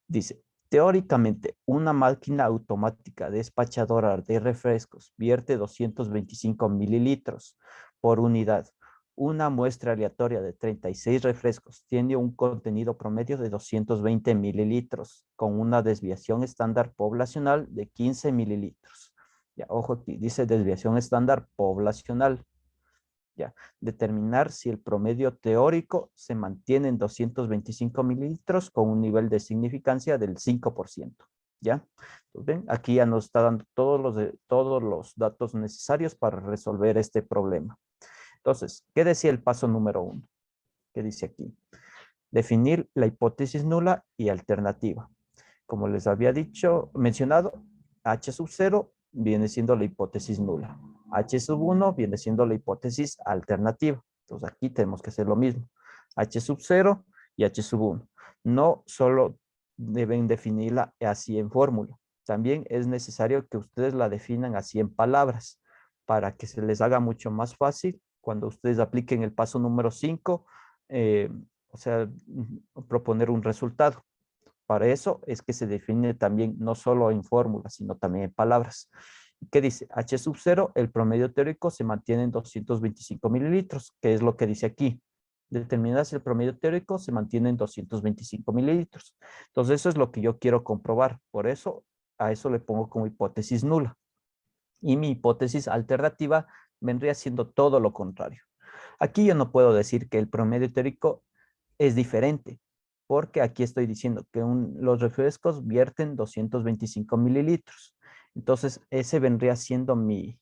Dice, teóricamente, una máquina automática despachadora de refrescos vierte 225 mililitros por unidad. Una muestra aleatoria de 36 refrescos tiene un contenido promedio de 220 mililitros con una desviación estándar poblacional de 15 mililitros. Ya, ojo aquí, dice desviación estándar poblacional. Ya, determinar si el promedio teórico se mantiene en 225 mililitros con un nivel de significancia del 5%. ¿Ya? Entonces, ven, aquí ya nos está dando todos los datos necesarios para resolver este problema. Entonces, ¿qué decía el paso número 1? ¿Qué dice aquí? Definir la hipótesis nula y alternativa. Como les había dicho, mencionado, H sub 0 viene siendo la hipótesis nula. H sub 1 viene siendo la hipótesis alternativa. Entonces aquí tenemos que hacer lo mismo. H sub 0 y H sub 1. No solo deben definirla así en fórmula. También es necesario que ustedes la definan así en palabras para que se les haga mucho más fácil cuando ustedes apliquen el paso número 5, o sea, proponer un resultado. Para eso es que se define también no solo en fórmulas, sino también en palabras. ¿Qué dice? H sub 0, el promedio teórico se mantiene en 225 mililitros, que es lo que dice aquí. Determinar si el promedio teórico se mantiene en 225 mililitros. Entonces, eso es lo que yo quiero comprobar. Por eso, a eso le pongo como hipótesis nula. Y mi hipótesis alternativa vendría siendo todo lo contrario. Aquí yo no puedo decir que el promedio teórico es diferente, porque aquí estoy diciendo que los refrescos vierten 225 mililitros. Entonces, ese vendría siendo mi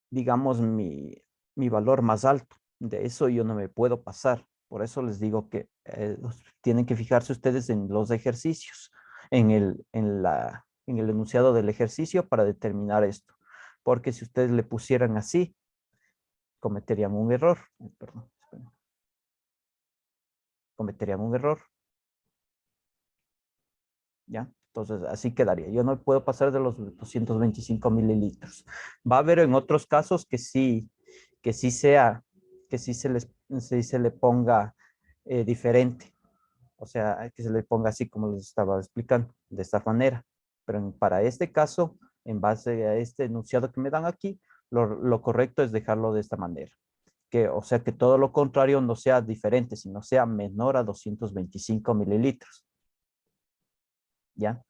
digamos, mi valor más alto. De eso yo no me puedo pasar. Por eso les digo que tienen que fijarse ustedes en los ejercicios, en el enunciado del ejercicio para determinar esto. Porque si ustedes le pusieran así, cometerían un error. Perdón, cometerían un error. ¿Ya? Entonces, así quedaría. Yo no puedo pasar de los 225 mililitros. Va a haber en otros casos que sí sea, que sí se le ponga diferente. O sea, que se le ponga así como les estaba explicando, de esta manera. Pero para este caso, en base a este enunciado que me dan aquí, lo correcto es dejarlo de esta manera. Que, o sea, que todo lo contrario no sea diferente, sino sea menor a 225 mililitros. ¿Ya?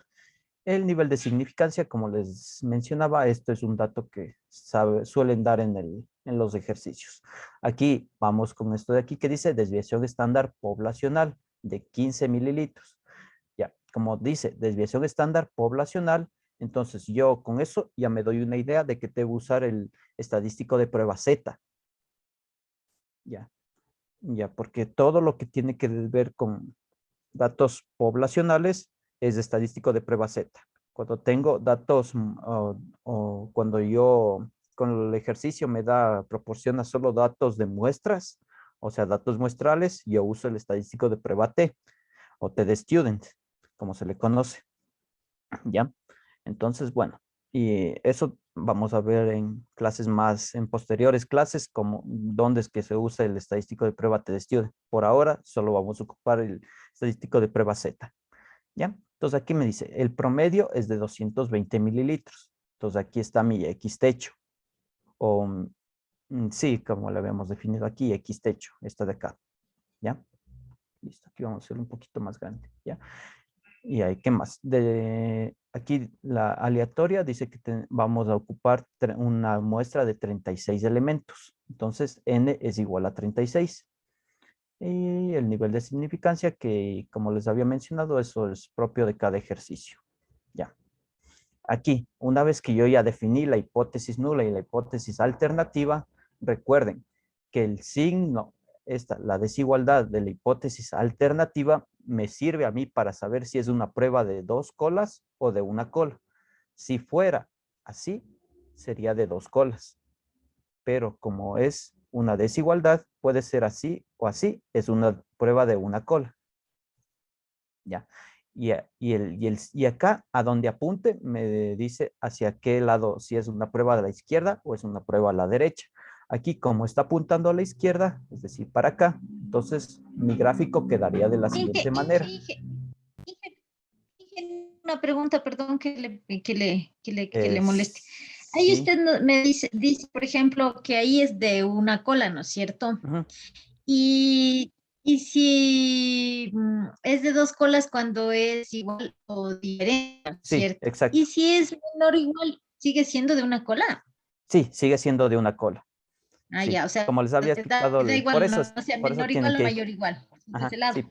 El nivel de significancia, como les mencionaba, esto es un dato que suelen dar en los ejercicios. Aquí vamos con esto de aquí que dice desviación estándar poblacional de 15 mililitros. Ya, como dice desviación estándar poblacional, entonces yo con eso ya me doy una idea de que debo usar el estadístico de prueba Z. Ya, ya, porque todo lo que tiene que ver con datos poblacionales es estadístico de prueba Z. Cuando tengo datos o cuando yo con el ejercicio proporciona solo datos de muestras, o sea, datos muestrales, yo uso el estadístico de prueba T o T de student, como se le conoce. ¿Ya? Entonces, bueno, y eso vamos a ver en clases en posteriores clases, como dónde es que se usa el estadístico de prueba T de student. Por ahora, solo vamos a ocupar el estadístico de prueba Z. ¿Ya? Entonces aquí me dice, el promedio es de 220 mililitros. Entonces aquí está mi X techo. O, sí, como lo habíamos definido aquí, X techo, esta de acá. ¿Ya? Listo, aquí vamos a hacerlo un poquito más grande. ¿Ya? Y hay, ¿qué más? Aquí la aleatoria dice que vamos a ocupar una muestra de 36 elementos. Entonces, n es igual a 36. Y el nivel de significancia que, como les había mencionado, eso es propio de cada ejercicio. Ya. Aquí, una vez que yo ya definí la hipótesis nula y la hipótesis alternativa, recuerden que el signo, la desigualdad de la hipótesis alternativa, me sirve a mí para saber si es una prueba de 2 colas o de una cola. Si fuera así, sería de 2 colas. Pero como es una desigualdad, puede ser así o así, es una prueba de una cola. ¿Ya? Y acá, a donde apunte, me dice hacia qué lado, si es una prueba a la izquierda o es una prueba a la derecha. Aquí, como está apuntando a la izquierda, es decir, para acá, entonces mi gráfico quedaría de la Inge, siguiente Inge, manera. Inge, Inge, Inge, una pregunta, perdón que le moleste. Ahí Sí. usted me dice, por ejemplo, que ahí es de una cola, ¿no es cierto? Ujú. Y si es de dos colas cuando es igual o diferente, ¿no es Sí, cierto? Y exacto. si es menor o igual, sigue siendo de una cola. Sí, sigue siendo de una cola. Ah, Sí, ya, o sea, como les había explicado, da por igual, eso, no sea por eso menor tienen igual o que, mayor igual, de ese ajá, lado. sí,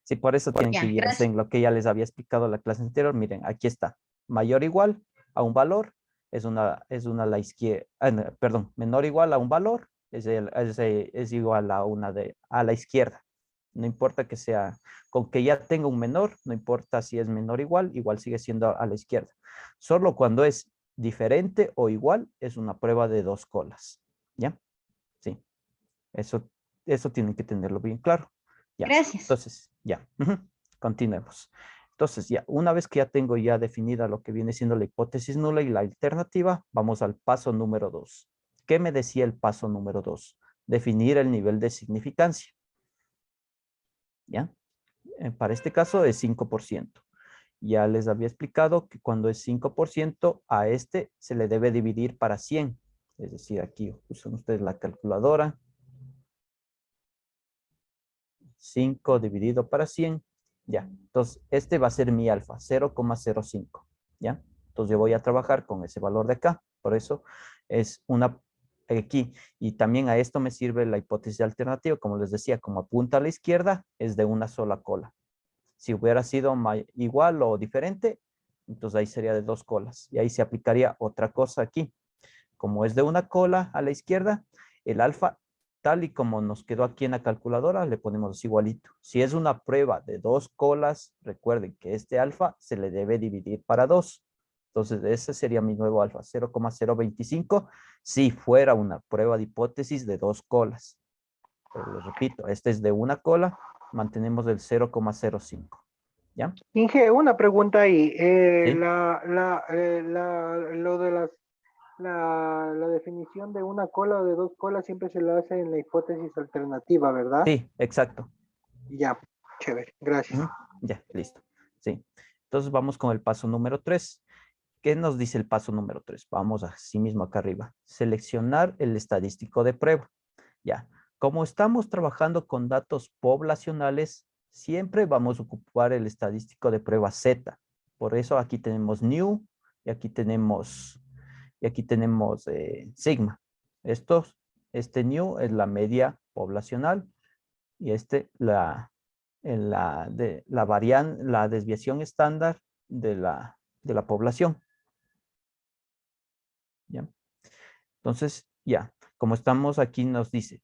sí, por eso tienen que Ya, guiarse gracias. en lo que ya les había explicado la clase anterior. Miren, aquí está. Mayor o igual a un valor es una a la izquierda, no, perdón, menor o igual a un valor es igual a a la izquierda. No importa que sea, con que ya tenga un menor, no importa si es menor o igual, igual sigue siendo a la izquierda. Solo cuando es diferente o igual es una prueba de dos colas. ¿Ya? Sí, eso, eso tienen que tenerlo bien claro. Ya, Gracias. entonces, ya, continuemos. Entonces, ya, una vez que ya tengo ya definida lo que viene siendo la hipótesis nula y la alternativa, vamos al paso número 2. ¿Qué me decía el paso número 2? Definir el nivel de significancia. ¿Ya? Para este caso es 5%. Ya les había explicado que cuando es 5% a este se le debe dividir para 100. Es decir, aquí usan ustedes la calculadora. 5 dividido para 100, ya. Entonces, este va a ser mi alfa, 0,05, ¿ya? Entonces, yo voy a trabajar con ese valor de acá. Por eso es una aquí. Y también a esto me sirve la hipótesis alternativa. Como les decía, como apunta a la izquierda, es de una sola cola. Si hubiera sido igual o diferente, entonces ahí sería de dos colas. Y ahí se aplicaría otra cosa aquí. Como es de una cola a la izquierda, el alfa, tal y como nos quedó aquí en la calculadora, le ponemos igualito. Si es una prueba de dos colas, recuerden que este alfa se le debe dividir para dos. Entonces, ese sería mi nuevo alfa, 0,025, si fuera una prueba de hipótesis de dos colas. Pero les repito, este es de una cola, mantenemos el 0,05. ¿Ya? Inge, una pregunta ahí. ¿Sí? Lo de la definición de una cola o de dos colas siempre se lo hace en la hipótesis alternativa, ¿verdad? Sí, exacto. Ya, chévere, gracias. Ujú. Ya, listo. Sí. Entonces vamos con el paso número 3. ¿Qué nos dice el paso número 3? Vamos así mismo acá arriba. Seleccionar el estadístico de prueba. Ya. Como estamos trabajando con datos poblacionales, siempre vamos a ocupar el estadístico de prueba Z. Por eso aquí tenemos new y aquí tenemos sigma. Este new es la media poblacional y la desviación estándar de la población. ¿Ya? Entonces, ya, como estamos aquí nos dice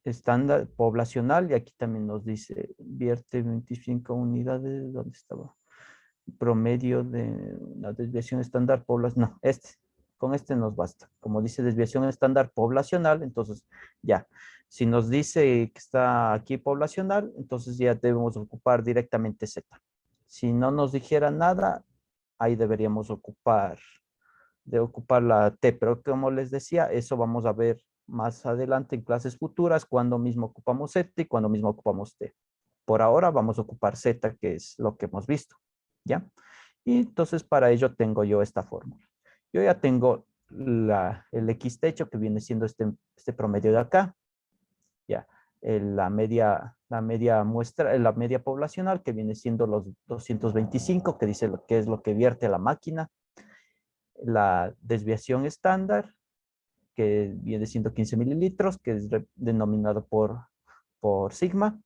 estándar poblacional y aquí también nos dice vierte 25 unidades, ¿dónde estaba? Promedio de la desviación estándar poblacional, no, con este nos basta. Como dice desviación estándar poblacional, entonces ya, si nos dice que está aquí poblacional, entonces ya debemos ocupar directamente Z. Si no nos dijera nada, ahí deberíamos ocupar la T, pero como les decía, eso vamos a ver más adelante en clases futuras, cuando mismo ocupamos Z y cuando mismo ocupamos T. Por ahora vamos a ocupar Z, que es lo que hemos visto, ¿ya? Y entonces para ello tengo yo esta fórmula. Yo ya tengo el X techo, que viene siendo este promedio de acá, ¿ya? La media muestra, la media poblacional, que viene siendo los 225, que dice lo que es lo que vierte la máquina, la desviación estándar, que viene siendo 15 mililitros, que es denominado por sigma.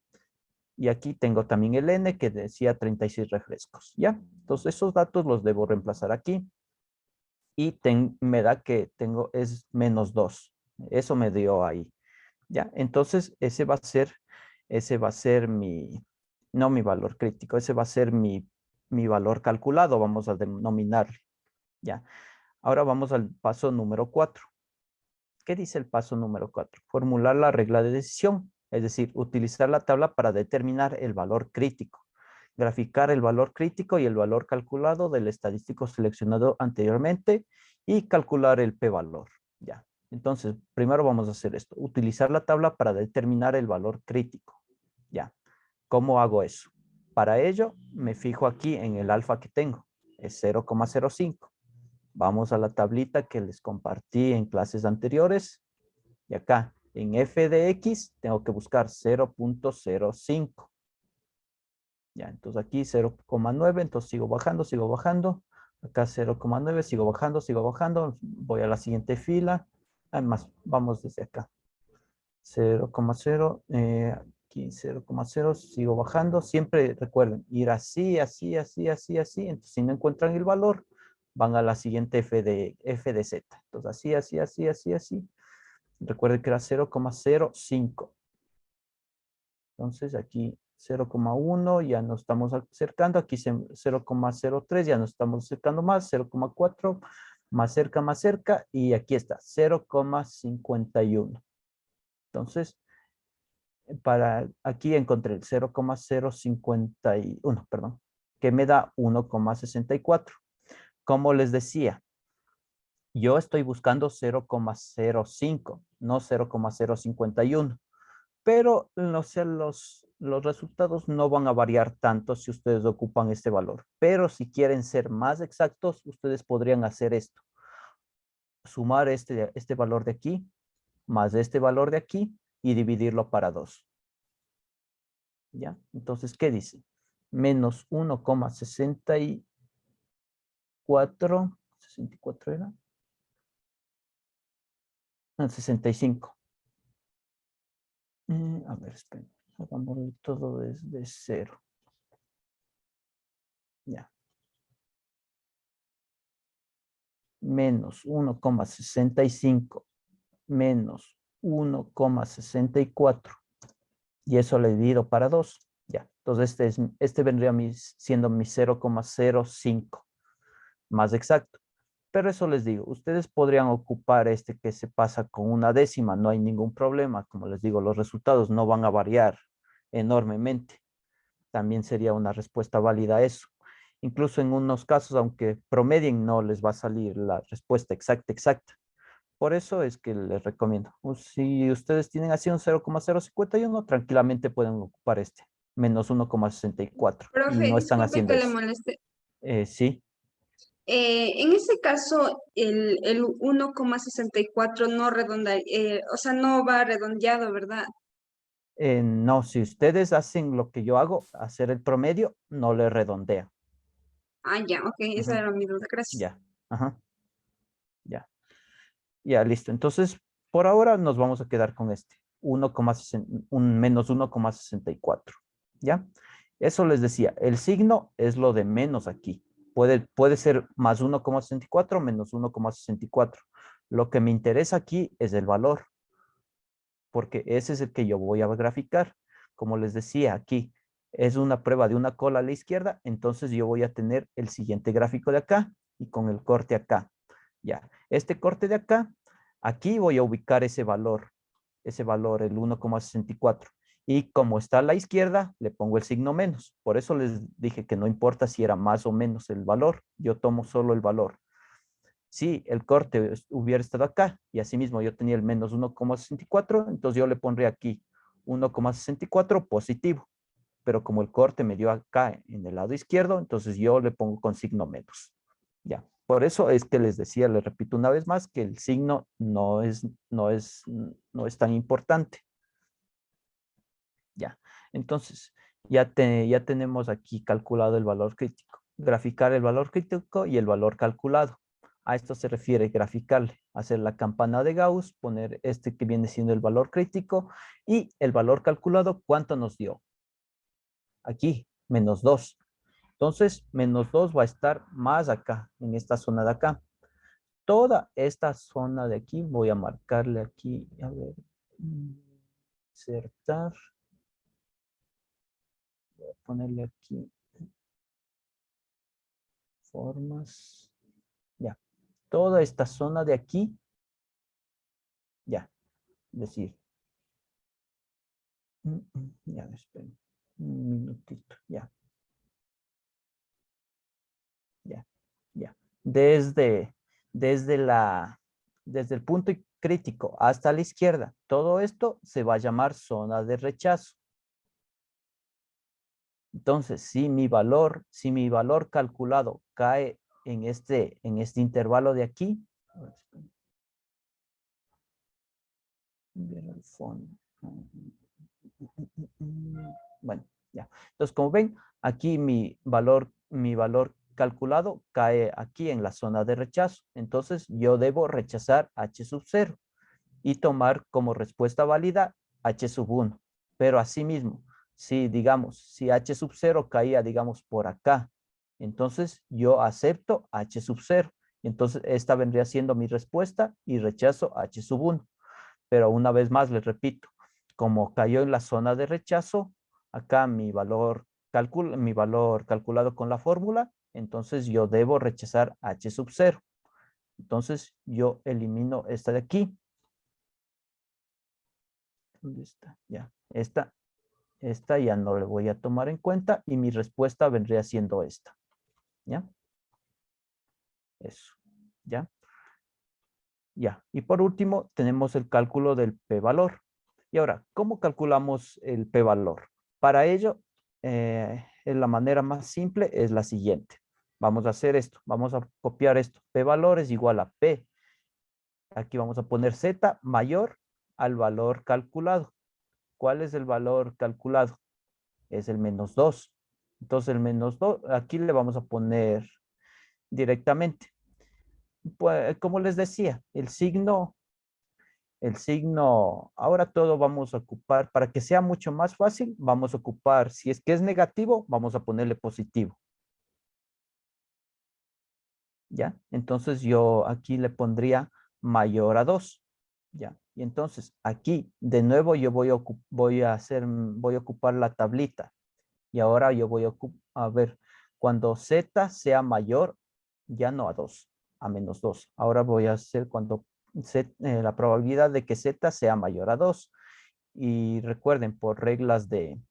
Y aquí tengo también el N, que decía 36 refrescos, ¿ya? Entonces esos datos los debo reemplazar aquí. Y me da que es -2. Eso me dio ahí, ¿ya? Entonces ese va a ser no mi valor crítico, ese va a ser mi valor calculado, vamos a denominarle, ¿ya? Ahora vamos al paso número 4. ¿Qué dice el paso número 4? Formular la regla de decisión, es decir, utilizar la tabla para determinar el valor crítico, graficar el valor crítico y el valor calculado del estadístico seleccionado anteriormente y calcular el p-valor. Ya. Entonces, primero vamos a hacer esto. Utilizar la tabla para determinar el valor crítico. Ya. ¿Cómo hago eso? Para ello, me fijo aquí en el alfa que tengo. Es 0,05. Vamos a la tablita que les compartí en clases anteriores. Y acá, en f de x, tengo que buscar 0,05. Ya, entonces aquí 0,9, entonces sigo bajando, sigo bajando. Acá 0,9, sigo bajando, sigo bajando. Voy a la siguiente fila. Además, vamos desde acá. 0,0, aquí 0,0, sigo bajando. Siempre recuerden, ir así, así, así, así, así. Entonces, si no encuentran el valor, van a la siguiente f de z. Entonces, así, así, así, así, así. Recuerden que era 0,05. Entonces, aquí 0,1, ya nos estamos acercando. Aquí 0,03, ya nos estamos acercando más. 0,4, más cerca. Y aquí está, 0,51. Entonces, para aquí encontré el 0,051, perdón, que me da 1,64. Como les decía, yo estoy buscando 0,05, no 0,051. Pero no sé, los resultados no van a variar tanto si ustedes ocupan este valor. Pero si quieren ser más exactos, ustedes podrían hacer esto. Sumar este valor de aquí más este valor de aquí y dividirlo para 2. ¿Ya? Entonces, ¿qué dice? Menos 1,64. 64 era. No, 65. A ver, esperen. Hagámoslo todo desde 0. Ya. Menos 1,65 menos 1,64. Y eso le divido para 2. Ya. Entonces, este vendría siendo mi 0,05. Más exacto. Pero eso les digo, ustedes podrían ocupar este que se pasa con una décima, no hay ningún problema. Como les digo, los resultados no van a variar enormemente. También sería una respuesta válida a eso. Incluso en unos casos, aunque promedien, no les va a salir la respuesta exacta, exacta. Por eso es que les recomiendo. Si ustedes tienen así un 0,051, tranquilamente pueden ocupar este, menos 1,64. Y Profe, no están disculpe haciendo que le eso. moleste. Sí. En ese caso, el 1,64 no redonda, o sea, no va redondeado, ¿verdad? No, si ustedes hacen lo que yo hago, hacer el promedio, no le redondea. Ah, ya, ok, esa Ujú. era mi duda, gracias. Ya, ajá, ya, ya, listo. Entonces, por ahora nos vamos a quedar con este, menos 1,64. ¿Ya? Eso les decía, el signo es lo de menos aquí. Puede ser más 1,64 menos 1,64. Lo que me interesa aquí es el valor, porque ese es el que yo voy a graficar. Como les decía, aquí es una prueba de una cola a la izquierda, entonces yo voy a tener el siguiente gráfico de acá y con el corte acá. Ya, este corte de acá, aquí voy a ubicar ese valor, el 1,64. Y como está a la izquierda, le pongo el signo menos. Por eso les dije que no importa si era más o menos el valor, yo tomo solo el valor. Si el corte hubiera estado acá y asimismo yo tenía el menos 1,64, entonces yo le pondría aquí 1,64 positivo. Pero como el corte me dio acá en el lado izquierdo, entonces yo le pongo con signo menos. Ya. Por eso es que les decía, les repito una vez más, que el signo no es tan importante. Ya. Entonces, ya tenemos aquí calculado el valor crítico. Graficar el valor crítico y el valor calculado. A esto se refiere graficarle, hacer la campana de Gauss, poner este que viene siendo el valor crítico y el valor calculado, ¿cuánto nos dio? Aquí, menos 2. Entonces, menos 2 va a estar más acá, en esta zona de acá. Toda esta zona de aquí, voy a marcarle aquí, a ver, insertar. Voy a ponerle aquí formas. Ya. Toda esta zona de aquí, ya. Decir. Ya, esperen. Un minutito. Ya. Ya. Ya. Desde el punto crítico hasta la izquierda. Todo esto se va a llamar zona de rechazo. Entonces, si mi valor calculado cae en este intervalo de aquí, ver el fondo. Bueno, ya. Entonces, como ven, aquí mi valor calculado cae aquí en la zona de rechazo. Entonces, yo debo rechazar H sub 0 y tomar como respuesta válida H sub 1. Pero asimismo, si digamos, si H sub 0 caía, digamos, por acá, entonces yo acepto H sub 0. Entonces, esta vendría siendo mi respuesta y rechazo H sub 1. Pero una vez más, les repito, como cayó en la zona de rechazo, acá mi valor calculado con la fórmula, entonces yo debo rechazar H sub 0. Entonces yo elimino esta de aquí. ¿Dónde está? Ya, esta ya no le voy a tomar en cuenta y mi respuesta vendría siendo esta. ¿Ya? Eso. ¿Ya? Ya. Y por último, tenemos el cálculo del p-valor. Y ahora, ¿cómo calculamos el p-valor? Para ello, la manera más simple es la siguiente. Vamos a hacer esto. Vamos a copiar esto. P-valor es igual a P. Aquí vamos a poner Z mayor al valor calculado. ¿Cuál es el valor calculado? Es el menos 2. Entonces el menos 2, aquí le vamos a poner directamente. Pues, como les decía, el signo, ahora todo vamos a ocupar, para que sea mucho más fácil, vamos a ocupar, si es que es negativo, vamos a ponerle positivo. ¿Ya? Entonces yo aquí le pondría mayor a 2. ¿Ya? Y entonces aquí de nuevo yo voy a ocupar la tablita. Y ahora yo voy a ver, cuando Z sea mayor, ya no a 2, a menos 2. Ahora voy a hacer cuando la probabilidad de que Z sea mayor a 2. Y recuerden, por reglas de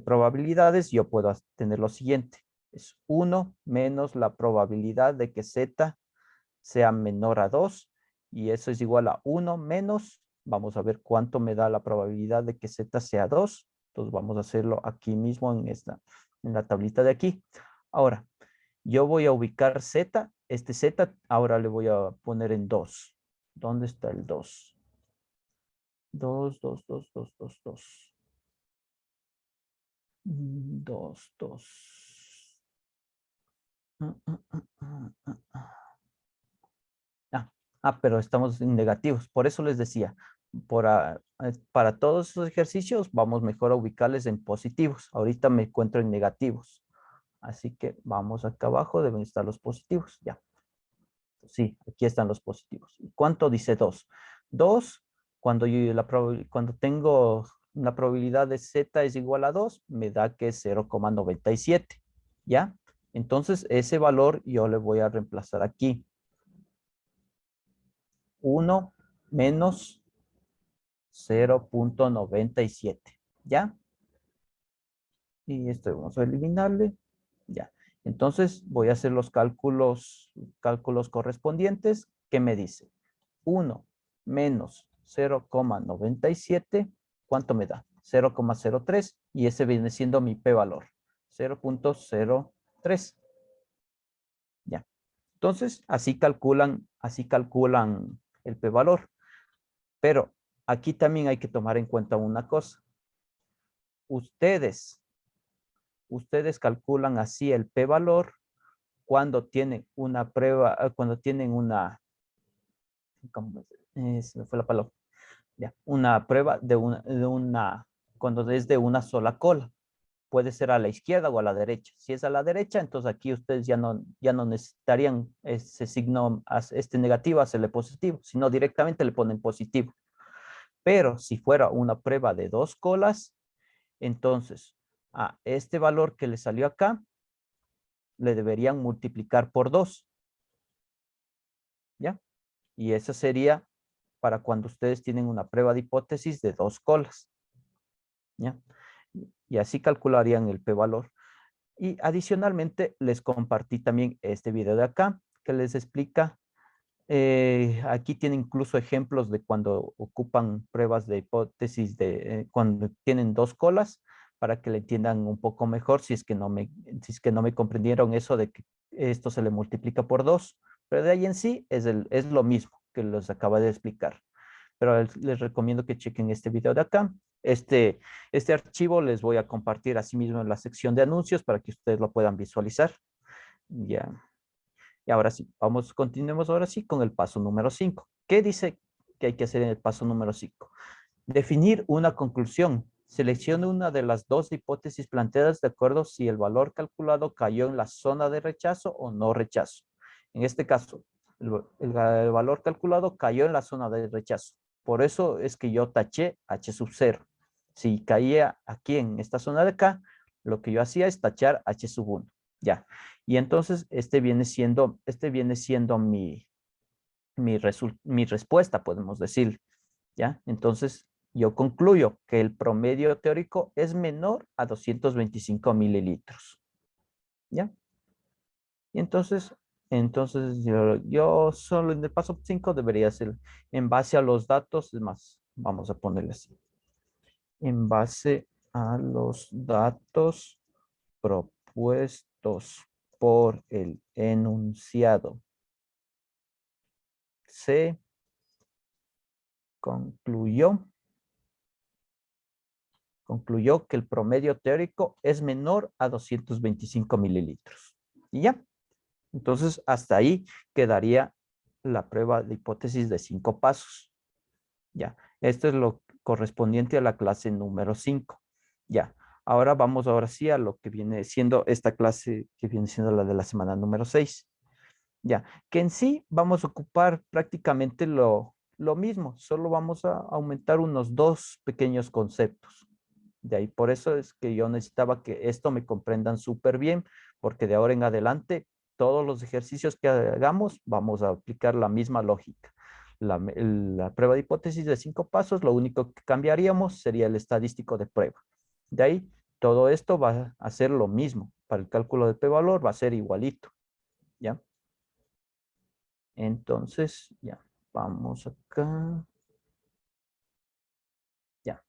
probabilidades, yo puedo tener lo siguiente. Es 1 menos la probabilidad de que Z sea menor a 2. Y eso es igual a 1 menos, vamos a ver cuánto me da la probabilidad de que Z sea 2. Entonces vamos a hacerlo aquí mismo en la tablita de aquí. Ahora, yo voy a ubicar Z. Este Z ahora le voy a poner en 2. ¿Dónde está el 2? 2, 2, 2, 2, 2, 2. 2, 2. Pero estamos en negativos. Por eso les decía, para todos esos ejercicios vamos mejor a ubicarles en positivos. Ahorita me encuentro en negativos. Así que vamos acá abajo, deben estar los positivos. Ya. Sí, aquí están los positivos. ¿Cuánto dice 2? 2, cuando tengo una probabilidad de Z es igual a 2, me da que es 0,97. ¿Ya? Entonces, ese valor yo le voy a reemplazar aquí. 1 menos 0,97. ¿Ya? Y esto vamos a eliminarle. Ya. Entonces voy a hacer los cálculos correspondientes. ¿Qué me dice? 1 menos 0,97. ¿Cuánto me da? 0,03. Y ese viene siendo mi p-valor. 0,03. Ya. Entonces, así calculan el p-valor. Pero aquí también hay que tomar en cuenta una cosa. Ustedes calculan así el p-valor cuando tienen una prueba, cuando tienen se me fue la palabra. Ya, una prueba cuando es de una sola cola. Puede ser a la izquierda o a la derecha. Si es a la derecha, entonces aquí ustedes ya no necesitarían ese signo, este negativo, hacerle positivo, sino directamente le ponen positivo. Pero si fuera una prueba de dos colas, entonces a este valor que le salió acá, le deberían multiplicar por 2. ¿Ya? Y eso sería para cuando ustedes tienen una prueba de hipótesis de dos colas. ¿Ya? Y así calcularían el p-valor. Y adicionalmente les compartí también este video de acá que les explica Aquí tiene incluso ejemplos de cuando ocupan pruebas de hipótesis de cuando tienen dos colas para que le entiendan un poco mejor si es que si es que no me comprendieron eso de que esto se le multiplica por 2. Pero de ahí en sí es lo mismo que les acabo de explicar. Pero les recomiendo que chequen este video de acá. Este archivo les voy a compartir así mismo en la sección de anuncios para que ustedes lo puedan visualizar. Ya. Y ahora sí, continuemos ahora sí con el paso número 5. ¿Qué dice que hay que hacer en el paso número 5? Definir una conclusión. Seleccione una de las dos hipótesis planteadas de acuerdo si el valor calculado cayó en la zona de rechazo o no rechazo. En este caso, el valor calculado cayó en la zona de rechazo. Por eso es que yo taché H sub 0. Si caía aquí en esta zona de acá, lo que yo hacía es tachar H sub 1. Ya. Y entonces este viene siendo mi respuesta, podemos decir. ¿Ya? Entonces yo concluyo que el promedio teórico es menor a 225 mililitros. ¿Ya? Y entonces yo solo en el paso 5 debería ser en base a los datos, es más, vamos a ponerle así. En base a los datos propuestos por el enunciado, se concluyó que el promedio teórico es menor a 225 mililitros. Y ya. Entonces, hasta ahí quedaría la prueba de hipótesis de 5 pasos. Ya. Esto es lo correspondiente a la clase número 5. Ya. Ahora sí a lo que viene siendo esta clase que viene siendo la de la semana número 6. Ya. Que en sí vamos a ocupar prácticamente lo mismo. Solo vamos a aumentar unos 2 pequeños conceptos. De ahí, por eso es que yo necesitaba que esto me comprendan súper bien, porque de ahora en adelante, todos los ejercicios que hagamos, vamos a aplicar la misma lógica. La prueba de hipótesis de 5 pasos, lo único que cambiaríamos sería el estadístico de prueba. De ahí, todo esto va a ser lo mismo. Para el cálculo de p-valor va a ser igualito. ¿Ya? Entonces, ya, vamos acá. Ya.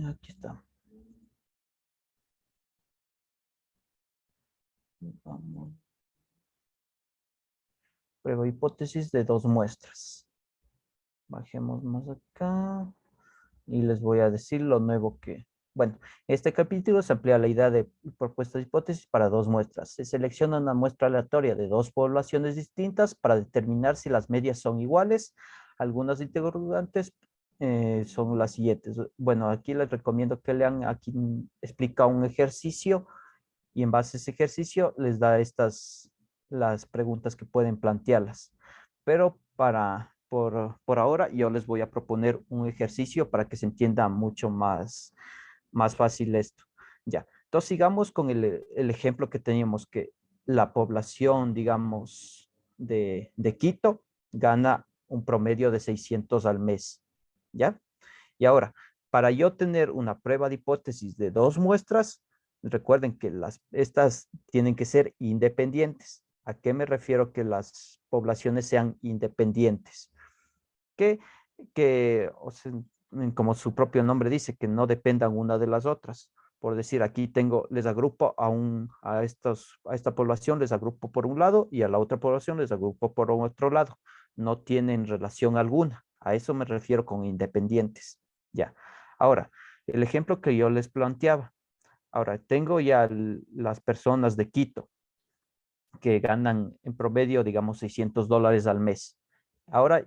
Aquí está. Vamos. Prueba hipótesis de 2 muestras. Bajemos más acá y les voy a decir lo nuevo que... Bueno, este capítulo se amplía la idea de propuestas de hipótesis para 2 muestras. Se selecciona una muestra aleatoria de 2 poblaciones distintas para determinar si las medias son iguales. Algunas interrogantes son las siguientes. Bueno, aquí les recomiendo que lean, aquí explica un ejercicio y en base a ese ejercicio les da las preguntas que pueden plantearlas. Pero por ahora yo les voy a proponer un ejercicio para que se entienda mucho más fácil esto. Ya, entonces sigamos con el ejemplo que teníamos que la población, digamos, de Quito gana un promedio de 600 al mes. ¿Ya? Y ahora, para yo tener una prueba de hipótesis de 2 muestras, recuerden que estas tienen que ser independientes. ¿A qué me refiero que las poblaciones sean independientes? Que, o sea, como su propio nombre dice, que no dependan una de las otras. Por decir, aquí les agrupo a esta población, les agrupo por un lado y a la otra población les agrupo por otro lado. No tienen relación alguna. A eso me refiero con independientes. Ya. Ahora, el ejemplo que yo les planteaba. Ahora, tengo ya las personas de Quito que ganan en promedio, digamos, $600 al mes. Ahora,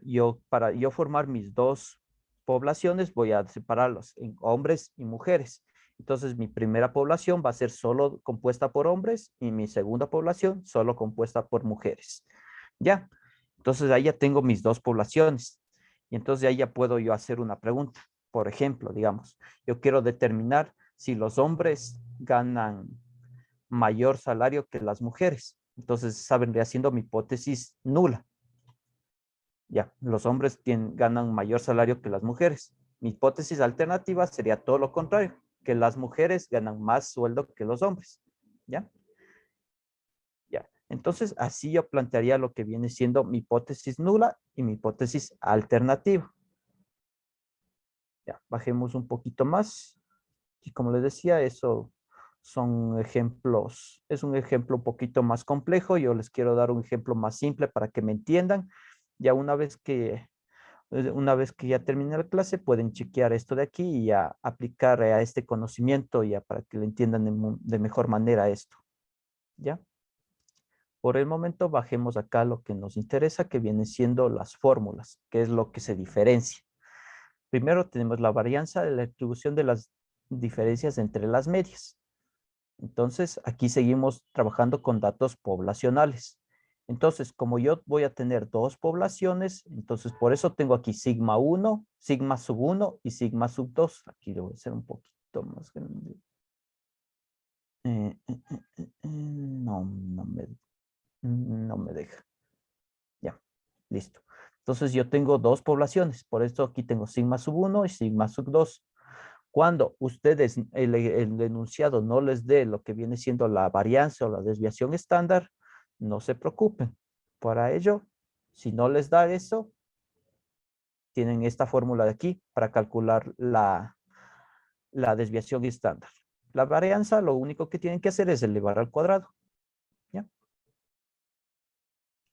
para yo formar mis 2 poblaciones, voy a separarlos en hombres y mujeres. Entonces, mi primera población va a ser solo compuesta por hombres y mi segunda población solo compuesta por mujeres. ¿Ya? Entonces, ahí ya tengo mis 2 poblaciones. Y entonces ahí ya puedo yo hacer una pregunta. Por ejemplo, digamos, yo quiero determinar si los hombres ganan mayor salario que las mujeres. Entonces, esa vendría siendo mi hipótesis nula. Ya, los hombres ganan mayor salario que las mujeres. Mi hipótesis alternativa sería todo lo contrario, que las mujeres ganan más sueldo que los hombres. ¿Ya? Ya. Entonces, así yo plantearía lo que viene siendo mi hipótesis nula y mi hipótesis alternativa. Ya, bajemos un poquito más. Y como les decía, eso son ejemplos. Es un ejemplo un poquito más complejo. Yo les quiero dar un ejemplo más simple para que me entiendan. Ya una vez que ya termine la clase, pueden chequear esto de aquí y ya aplicar a este conocimiento ya para que lo entiendan de mejor manera esto. ¿Ya? Por el momento bajemos acá lo que nos interesa, que viene siendo las fórmulas, que es lo que se diferencia. Primero tenemos la varianza de la distribución de las diferencias entre las medias. Entonces, aquí seguimos trabajando con datos poblacionales. Entonces, como yo voy a tener dos poblaciones, entonces por eso tengo aquí sigma 1, sigma sub 1 y sigma sub 2. Aquí lo voy a hacer un poquito más grande. No me deja. Ya, listo. Entonces yo tengo dos poblaciones, por eso aquí tengo sigma sub 1 y sigma sub 2. Cuando ustedes, el enunciado no les dé lo que viene siendo la varianza o la desviación estándar, no se preocupen. Para ello, si no les da eso, tienen esta fórmula de aquí para calcular la desviación estándar. La varianza, lo único que tienen que hacer es elevar al cuadrado. ¿Ya?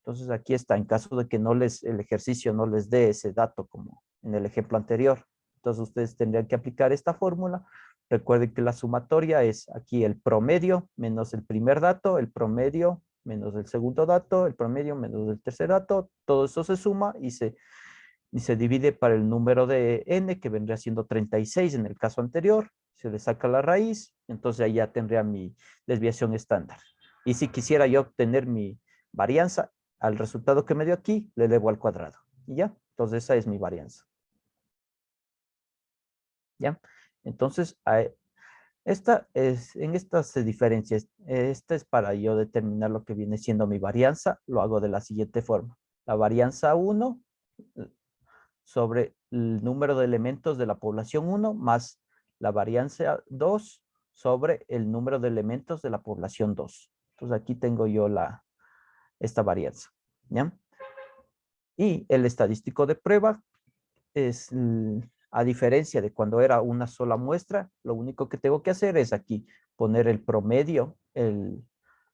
Entonces aquí está, en caso de que el ejercicio no les dé ese dato como en el ejemplo anterior. Entonces ustedes tendrían que aplicar esta fórmula. Recuerden que la sumatoria es aquí el promedio menos el primer dato, el promedio menos el segundo dato, el promedio menos el tercer dato. Todo eso se suma y se divide para el número de n, que vendría siendo 36 en el caso anterior. Se le saca la raíz, entonces ahí ya tendría mi desviación estándar. Y si quisiera yo obtener mi varianza, al resultado que me dio aquí, le elevo al cuadrado. Y ya, entonces esa es mi varianza. ¿Ya? Entonces, en estas se diferencia. Esta es para yo determinar lo que viene siendo mi varianza. Lo hago de la siguiente forma. La varianza 1 sobre el número de elementos de la población 1 más la varianza 2 sobre el número de elementos de la población 2. Entonces aquí tengo yo esta varianza. ¿Ya? Y el estadístico de prueba es, a diferencia de cuando era una sola muestra, lo único que tengo que hacer es aquí poner el promedio, el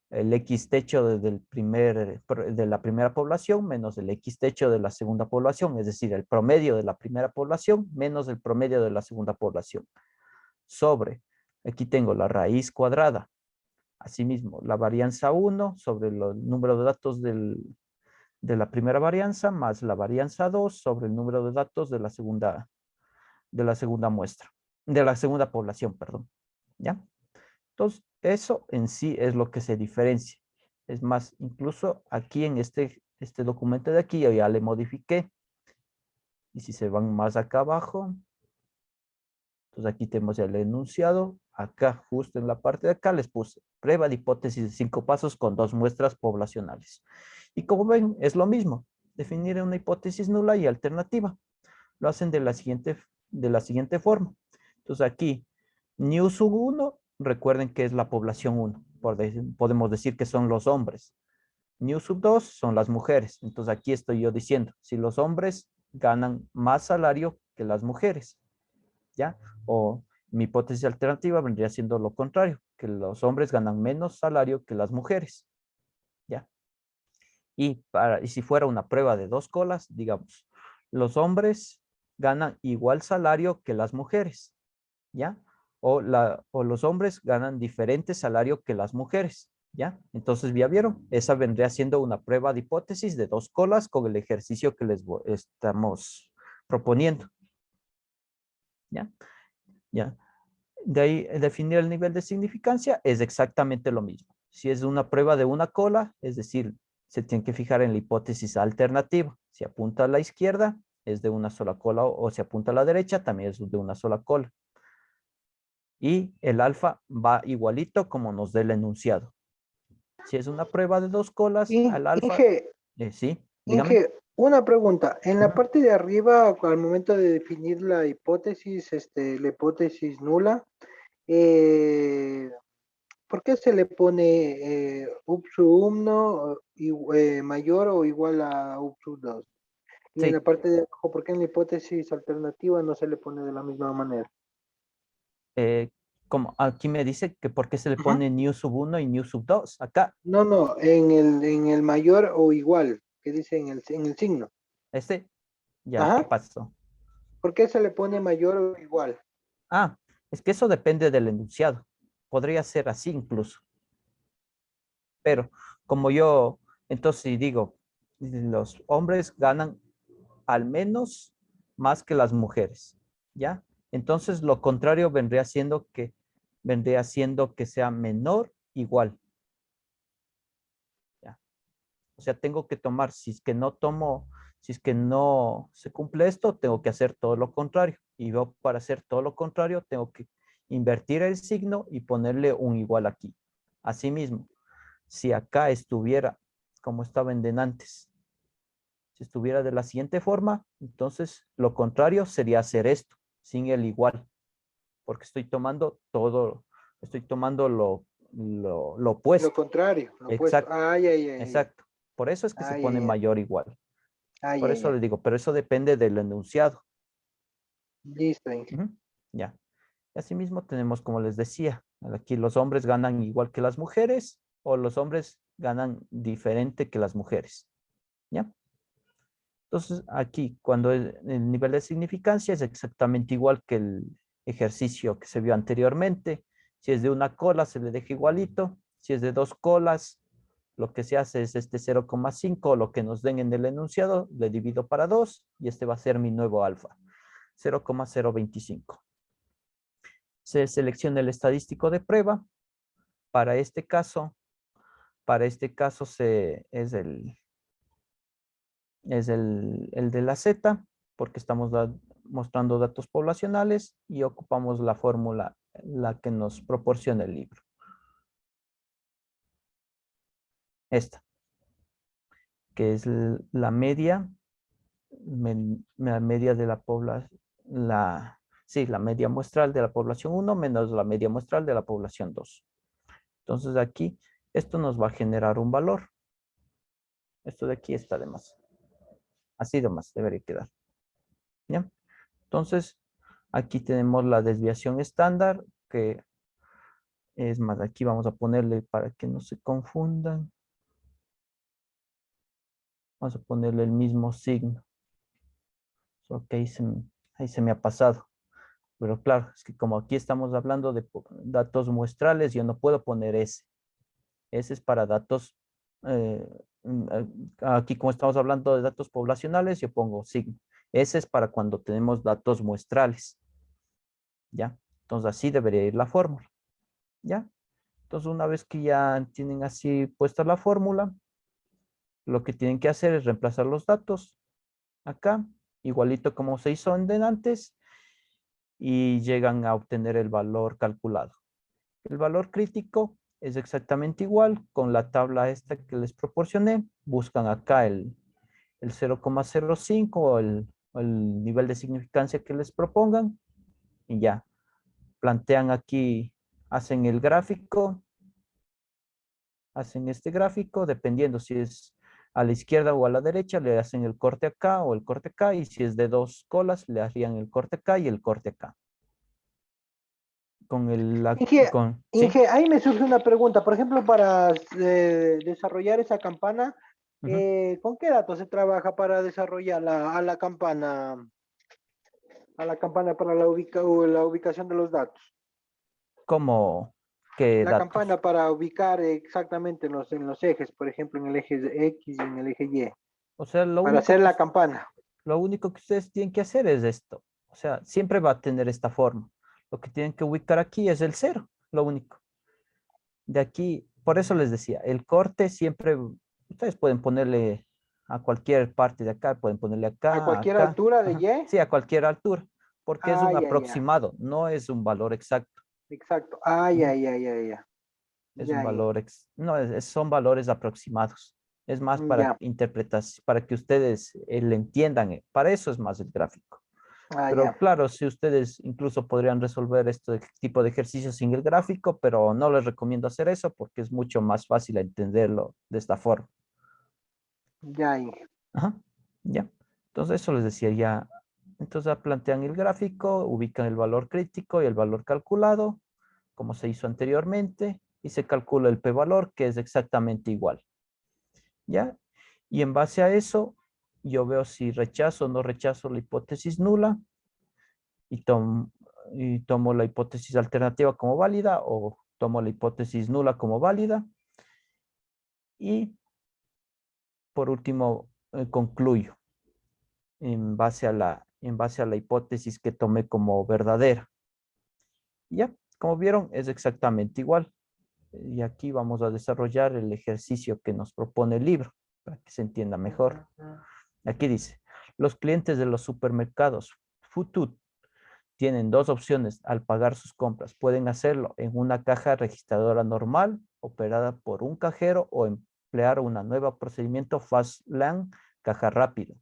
X techo de la primera población menos el X techo de la segunda población, es decir, el promedio de la primera población menos el promedio de la segunda población. Sobre, aquí tengo la raíz cuadrada. Asimismo, la varianza 1 sobre el número de datos de la primera varianza más la varianza 2 sobre el número de datos de la segunda muestra, de la segunda población, perdón. ¿Ya? Entonces, eso en sí es lo que se diferencia. Es más, incluso aquí en este documento de aquí yo ya le modifiqué. Y si se van más acá abajo, entonces aquí tenemos el enunciado. Acá, justo en la parte de acá, les puse prueba de hipótesis de 5 pasos con 2 muestras poblacionales. Y como ven, es lo mismo. Definir una hipótesis nula y alternativa. Lo hacen de la siguiente forma. Entonces aquí, new sub 1, recuerden que es la población 1. Podemos decir que son los hombres. New sub 2 son las mujeres. Entonces aquí estoy yo diciendo, si los hombres ganan más salario que las mujeres, ¿ya? O mi hipótesis alternativa vendría siendo lo contrario, que los hombres ganan menos salario que las mujeres, ¿ya? Y si fuera una prueba de 2 colas, digamos, los hombres ganan igual salario que las mujeres, ¿ya? O los hombres ganan diferente salario que las mujeres, ¿ya? Entonces, ¿ya vieron? Esa vendría siendo una prueba de hipótesis de 2 colas con el ejercicio que les estamos proponiendo, ¿ya? ¿Ya? De ahí, definir el nivel de significancia es exactamente lo mismo. Si es una prueba de una cola, es decir, se tiene que fijar en la hipótesis alternativa. Si apunta a la izquierda, es de una sola cola, o si apunta a la derecha, también es de una sola cola. Y el alfa va igualito como nos dé el enunciado. Si es una prueba de 2 colas, al alfa... sí, dígame. Inge, una pregunta. En la parte de arriba, al momento de definir la hipótesis nula, ¿Por qué se le pone UPSU 1 mayor o igual a UPSU 2? Y en la Sí, parte de abajo, ¿por qué en la hipótesis alternativa no se le pone de la misma manera? como aquí me dice que por qué se le Ujú. pone new sub 1 y new sub 2 acá. No, no, en el mayor o igual, que dice en el signo. Este, ya, ¿qué Ajá. pasó? ¿Por qué se le pone mayor o igual? Ah, es que eso depende del enunciado. Podría ser así incluso, pero como yo, entonces si digo, los hombres ganan al menos más que las mujeres, ¿ya? Entonces lo contrario vendría siendo que sea menor igual, ¿ya? O sea, tengo que tomar, si es que no tomo, si es que no se cumple esto, tengo que hacer todo lo contrario. Y yo para hacer todo lo contrario, tengo que invertir el signo y ponerle un igual aquí. Asimismo, si acá estuviera como estaba en antes, si estuviera de la siguiente forma, entonces lo contrario sería hacer esto, sin el igual, porque estoy tomando lo Lo opuesto. contrario, lo opuesto. Exacto, Ay, ay, ay, ay. exacto. Por eso es que se Ay, pone ay, ay. mayor igual. Ay, Por ay, eso ay. le digo, pero eso depende del enunciado. Listo, Inge. Ujú, ya. Y asimismo tenemos, como les decía, aquí los hombres ganan igual que las mujeres o los hombres ganan diferente que las mujeres. ¿Ya? Entonces, aquí, cuando el nivel de significancia es exactamente igual que el ejercicio que se vio anteriormente. Si es de una cola, se le deja igualito. Si es de dos colas, lo que se hace es este 0,5, lo que nos den en el enunciado, le divido para 2 y este va a ser mi nuevo alfa, 0,025. Se selecciona el estadístico de prueba. Para este caso, es el de la Z, porque estamos mostrando datos poblacionales y ocupamos la fórmula, la que nos proporciona el libro. Esta, que es la media, la media de la población, sí, la media muestral de la población 1 menos la media muestral de la población 2. Entonces aquí, esto nos va a generar un valor. Esto de aquí está de más. Así de más debería quedar. ¿Ya? Entonces, aquí tenemos la desviación estándar, que es más, aquí vamos a ponerle para que no se confundan. Vamos a ponerle el mismo signo. Ok, ahí se me ha pasado. Pero claro, es que como aquí estamos hablando de datos muestrales, yo no puedo poner ese. Ese es para datos, eh, aquí como estamos hablando de datos poblacionales, yo pongo signo. Ese es para cuando tenemos datos muestrales. ¿Ya? Entonces así debería ir la fórmula. ¿Ya? Entonces una vez que ya tienen así puesta la fórmula, lo que tienen que hacer es reemplazar los datos acá, igualito como se hizo en antes, y llegan a obtener el valor calculado. El valor crítico es exactamente igual con la tabla esta que les proporcioné. Buscan acá el 0,05 o el nivel de significancia que les propongan y ya. Plantean aquí, hacen el gráfico, hacen este gráfico, dependiendo si es a la izquierda o a la derecha, le hacen el corte acá o el corte acá, y si es de dos colas, le harían el corte acá y el corte acá. Con Inge, ¿sí? Inge, ahí me surge una pregunta. Por ejemplo, para desarrollar esa campana, Ujú. ¿con qué datos se trabaja para desarrollar a la campana para o la ubicación de los datos? ¿Cómo qué La datos? campana para ubicar exactamente en los ejes, por ejemplo, en el eje X y en el eje Y, O sea, para hacer la campana. lo único que ustedes tienen que hacer es esto. O sea, siempre va a tener esta forma. Lo que tienen que ubicar aquí es el cero, lo único. De aquí, por eso les decía, el corte siempre, ustedes pueden ponerle a cualquier parte de acá, pueden ponerle A acá, cualquier acá, altura de ajá, Y. sí, a cualquier altura, porque es Ah, un ya, ya. aproximado, no es un valor exacto. Exacto. Ah, ya, Ujú. ya, ya, ya. Es un Ya, ya. valor, no, son valores aproximados. Es más para Ya. interpretar, para que ustedes le entiendan. Para eso es más el gráfico. Ah, Pero ya. claro, si ustedes incluso podrían resolver este tipo de ejercicios sin el gráfico, pero no les recomiendo hacer eso porque es mucho más fácil entenderlo de esta forma. Ya, Inge. Ajá, ya. Entonces eso les decía ya. Entonces ya plantean el gráfico, ubican el valor crítico y el valor calculado, como se hizo anteriormente, y se calcula el p-valor, que es exactamente igual. ¿Ya? Y en base a eso, yo veo si rechazo o no rechazo la hipótesis nula y, y tomo la hipótesis alternativa como válida o tomo la hipótesis nula como válida. Y por último, concluyo en base a la hipótesis que tomé como verdadera. Ya, como vieron, es exactamente igual. Y aquí vamos a desarrollar el ejercicio que nos propone el libro para que se entienda mejor. Aquí dice, los clientes de los supermercados Food tienen dos opciones al pagar sus compras. Pueden hacerlo en una caja registradora normal, operada por un cajero, o emplear una nueva procedimiento Fastlane, caja rápida.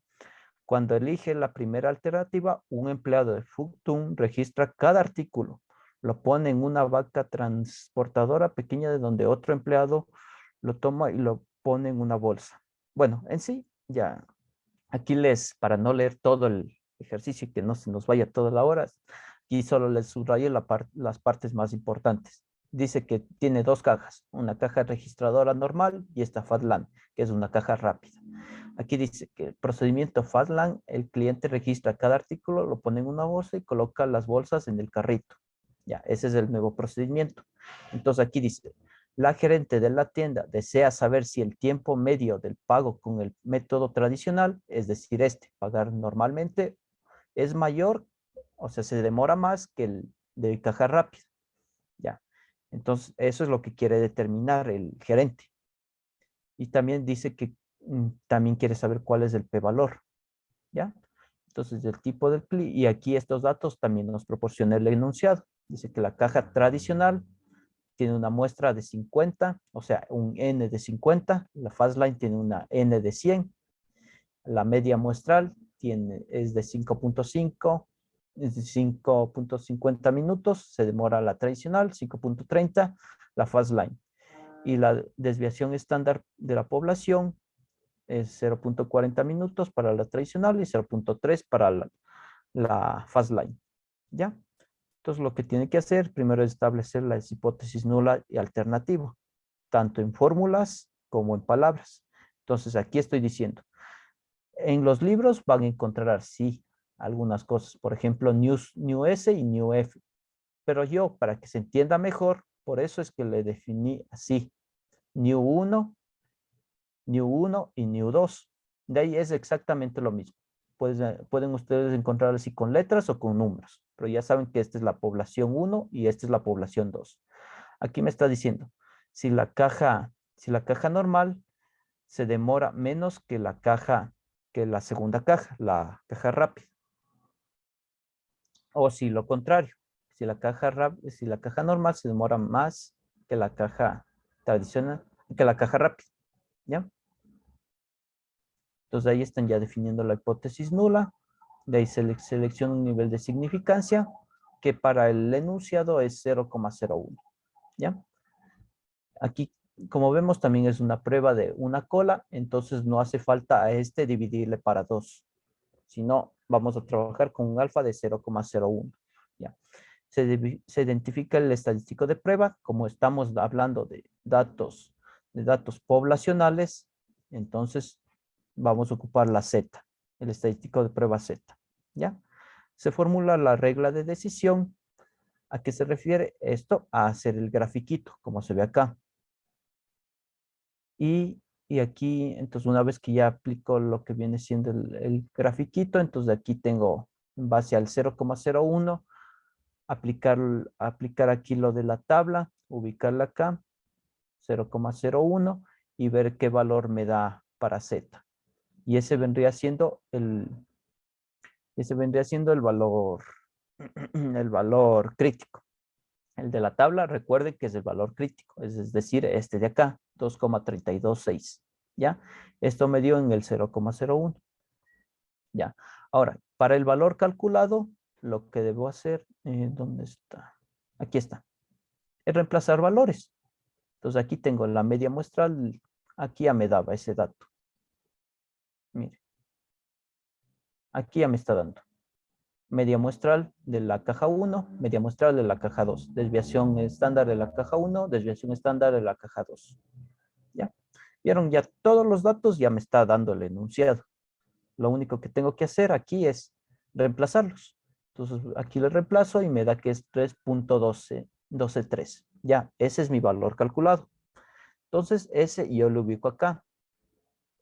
Cuando elige la primera alternativa, un empleado de Foodtoon registra cada artículo, lo pone en una vaca transportadora pequeña de donde otro empleado lo toma y lo pone en una bolsa. Bueno, en sí, ya aquí para no leer todo el ejercicio y que no se nos vaya toda la hora, aquí solo les subrayo las partes más importantes. Dice que tiene dos cajas, una caja registradora normal y esta Fatlan, que es una caja rápida. Aquí dice que el procedimiento Fatlan, el cliente registra cada artículo, lo pone en una bolsa y coloca las bolsas en el carrito. Ya, ese es el nuevo procedimiento. Entonces aquí dice, la gerente de la tienda desea saber si el tiempo medio del pago con el método tradicional, es decir, pagar normalmente, es mayor, o sea, se demora más que el de caja rápida. Ya. Entonces, eso es lo que quiere determinar el gerente. Y también dice que también quiere saber cuál es el p-valor. ¿Ya? Entonces, el tipo del CLI, y aquí estos datos también nos proporciona el enunciado. Dice que la caja tradicional tiene una muestra de 50, o sea, un N de 50. La Fastline tiene una N de 100. La media muestral es de 5.5, es de 5.50 minutos. Se demora la tradicional, 5.30, la Fastline. Y la desviación estándar de la población es 0.40 minutos para la tradicional y 0.3 para la Fastline. ¿Ya? Entonces, lo que tiene que hacer primero es establecer las hipótesis nula y alternativa, tanto en fórmulas como en palabras. Entonces, aquí estoy diciendo, en los libros van a encontrar, sí, algunas cosas, por ejemplo, new S y new F, pero yo, para que se entienda mejor, por eso es que le definí así, new 1, new 1 y new 2. De ahí es exactamente lo mismo. Pueden ustedes encontrar así con letras o con números, pero ya saben que esta es la población 1 y esta es la población 2. Aquí me está diciendo, si la caja normal se demora menos que que la segunda caja, la caja rápida. O si lo contrario, si la caja normal se demora más que la caja tradicional, que la caja rápida, ¿ya? Entonces ahí están ya definiendo la hipótesis nula. De ahí selecciona un nivel de significancia que para el enunciado es 0,01. ¿Ya? Aquí, como vemos, también es una prueba de una cola, entonces no hace falta a dividirle para 2, sino vamos a trabajar con un alfa de 0,01. ¿Ya? Se identifica el estadístico de prueba, como estamos hablando de datos poblacionales, entonces vamos a ocupar la Z, el estadístico de prueba Z. ¿Ya? Se formula la regla de decisión. ¿A qué se refiere esto? A hacer el grafiquito, como se ve acá. Y aquí, entonces, una vez que ya aplico lo que viene siendo el grafiquito, entonces aquí tengo, en base al 0,01, aplicar aquí lo de la tabla, ubicarla acá, 0,01, y ver qué valor me da para Z. Y ese vendría siendo el valor, el valor crítico. El de la tabla, recuerden que es el valor crítico, es decir, este de acá, 2,326, ¿ya? Esto me dio en el 0,01, ¿ya? Ahora, Para el valor calculado, lo que debo hacer, ¿dónde está? Aquí está. Es reemplazar valores. Entonces aquí tengo la media muestral, aquí ya me daba ese dato. Mire. Aquí ya me está dando. Media muestral de la caja 1, media muestral de la caja 2. Desviación estándar de la caja 1, desviación estándar de la caja 2. ¿Ya? Vieron, ya todos los datos ya me está dando el enunciado. Lo único que tengo que hacer aquí es reemplazarlos. Entonces aquí le reemplazo y me da que es 3.123. Ya, ese es mi valor calculado. Entonces ese yo lo ubico acá.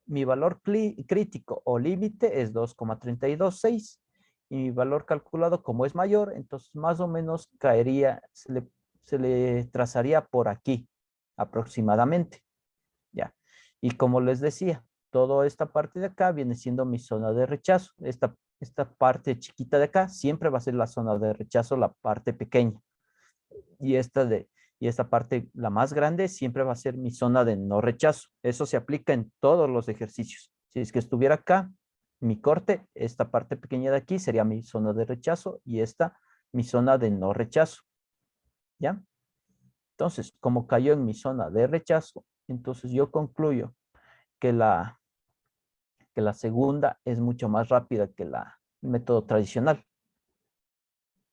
Mi valor crítico o límite es 2,326 y mi valor calculado como es mayor, entonces más o menos caería, se le trazaría por aquí aproximadamente. Ya. Y como les decía, toda esta parte de acá viene siendo mi zona de rechazo. Esta parte chiquita de acá siempre va a ser la zona de rechazo, la parte pequeña. Y esta parte, la más grande, siempre va a ser mi zona de no rechazo. Eso se aplica en todos los ejercicios. Si es que estuviera acá, mi corte, esta parte pequeña de aquí sería mi zona de rechazo y esta mi zona de no rechazo. ¿Ya? Entonces, como cayó en mi zona de rechazo, entonces yo concluyo que la segunda es mucho más rápida que el método tradicional.